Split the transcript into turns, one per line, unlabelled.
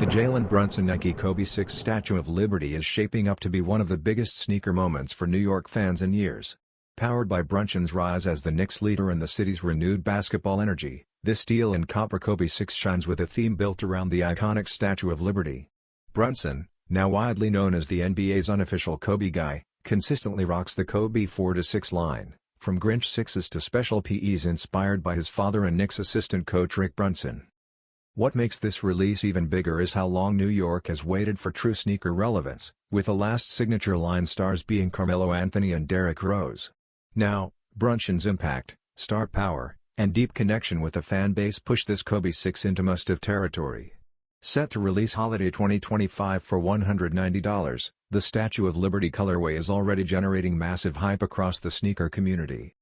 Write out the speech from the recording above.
The Jalen Brunson Nike Kobe 6 Statue of Liberty is shaping up to be one of the biggest sneaker moments for New York fans in years. Powered by Brunson's rise as the Knicks leader and the city's renewed basketball energy, this teal-and-copper Kobe 6 shines with a theme built around the iconic Statue of Liberty. Brunson, now widely known as the NBA's unofficial Kobe guy, consistently rocks the Kobe 4-6 line, from Grinch 6s to special PEs inspired by his father and Knicks assistant coach Rick Brunson. What makes this release even bigger is how long New York has waited for true sneaker relevance, with the last signature line stars being Carmelo Anthony and Derrick. Now, Brunson's impact, star power, and deep connection with the fan base push this Kobe 6 into must-have territory. Set to release holiday 2025 for $190, the Statue of Liberty colorway is already generating massive hype across the sneaker community.